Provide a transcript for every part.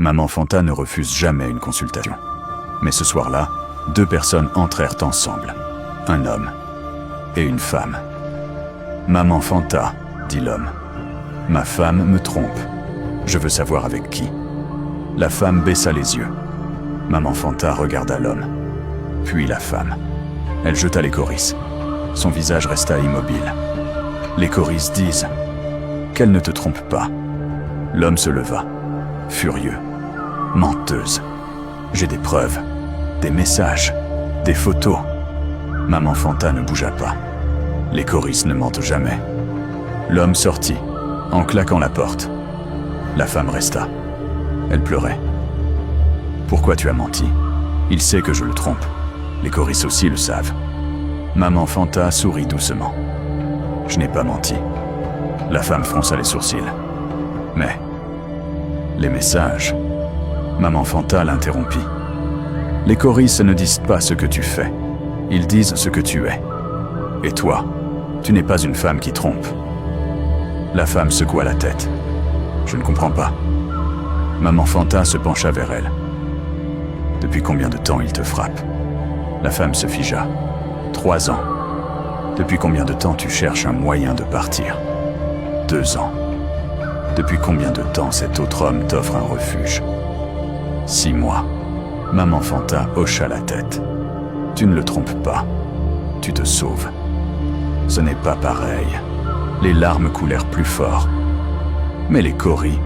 Maman Fanta ne refuse jamais une consultation. Mais ce soir-là, 2 personnes entrèrent ensemble. Un homme et une femme. « Maman Fanta, » dit l'homme. « Ma femme me trompe. Je veux savoir avec qui. » La femme baissa les yeux. Maman Fanta regarda l'homme, puis la femme. Elle jeta les corisses. Son visage resta immobile. Les corisses disent « Qu'elle ne te trompe pas. » L'homme se leva, furieux. « Menteuse. J'ai des preuves, des messages, des photos. » Maman Fanta ne bougea pas. Les corisses ne mentent jamais. L'homme sortit, en claquant la porte. La femme resta. Elle pleurait. « Pourquoi tu as menti? Il sait que je le trompe. Les corisses aussi le savent. » Maman Fanta sourit doucement. « Je n'ai pas menti. » La femme fronça les sourcils. « Mais... les messages... » Maman Fanta l'interrompit. « Les corisses ne disent pas ce que tu fais. Ils disent ce que tu es. Et toi, tu n'es pas une femme qui trompe. » La femme secoua la tête. « Je ne comprends pas. » Maman Fanta se pencha vers elle. « Depuis combien de temps il te frappe ?» La femme se figea. « 3 ans. Depuis combien de temps tu cherches un moyen de partir ? 2 ans. Depuis combien de temps cet autre homme t'offre un refuge ? 6 mois. » Maman Fanta hocha la tête. « Tu ne le trompes pas. Tu te sauves. » Ce n'est pas pareil. Les larmes coulèrent plus fort. Mais les coris,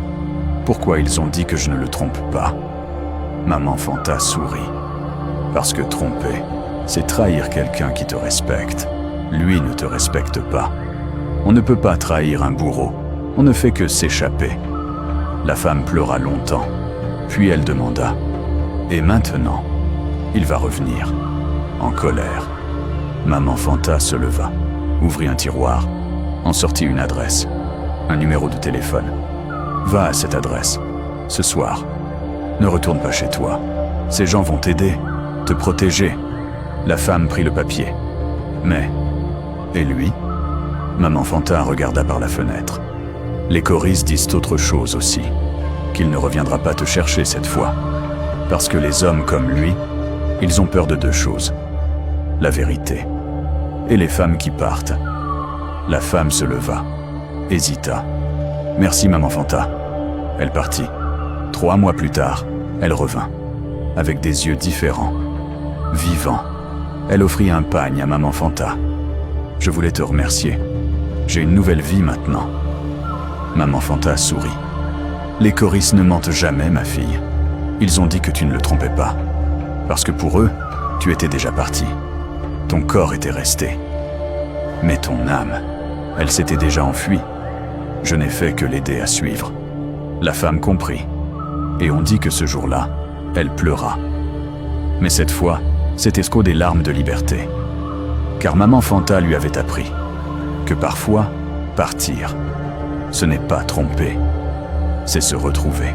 pourquoi ils ont dit que je ne le trompe pas ? Maman Fanta sourit. Parce que tromper, c'est trahir quelqu'un qui te respecte. Lui ne te respecte pas. On ne peut pas trahir un bourreau. On ne fait que s'échapper. La femme pleura longtemps. Puis elle demanda « Et maintenant ?» Il va revenir, en colère. Maman Fanta se leva, ouvrit un tiroir, en sortit une adresse, un numéro de téléphone. « Va à cette adresse, ce soir. Ne retourne pas chez toi. Ces gens vont t'aider, te protéger. » La femme prit le papier. « Mais... et lui ?» Maman Fanta regarda par la fenêtre. Les corisses disent autre chose aussi, qu'il ne reviendra pas te chercher cette fois. Parce que les hommes comme lui, ils ont peur de 2 choses. La vérité et les femmes qui partent. La femme se leva, hésita. « Merci, Maman Fanta. » Elle partit. 3 mois plus tard, elle revint, avec des yeux différents, vivants. Elle offrit un pagne à Maman Fanta. « Je voulais te remercier. J'ai une nouvelle vie maintenant. » Maman Fanta sourit. « Les corisses ne mentent jamais, ma fille. Ils ont dit que tu ne le trompais pas. Parce que pour eux, tu étais déjà partie. Ton corps était resté. Mais ton âme, elle s'était déjà enfuie. Je n'ai fait que l'aider à suivre. » La femme comprit. Et on dit que ce jour-là, elle pleura. Mais cette fois, c'était des larmes de liberté. Car Maman Fanta lui avait appris que parfois, partir, ce n'est pas tromper, c'est se retrouver.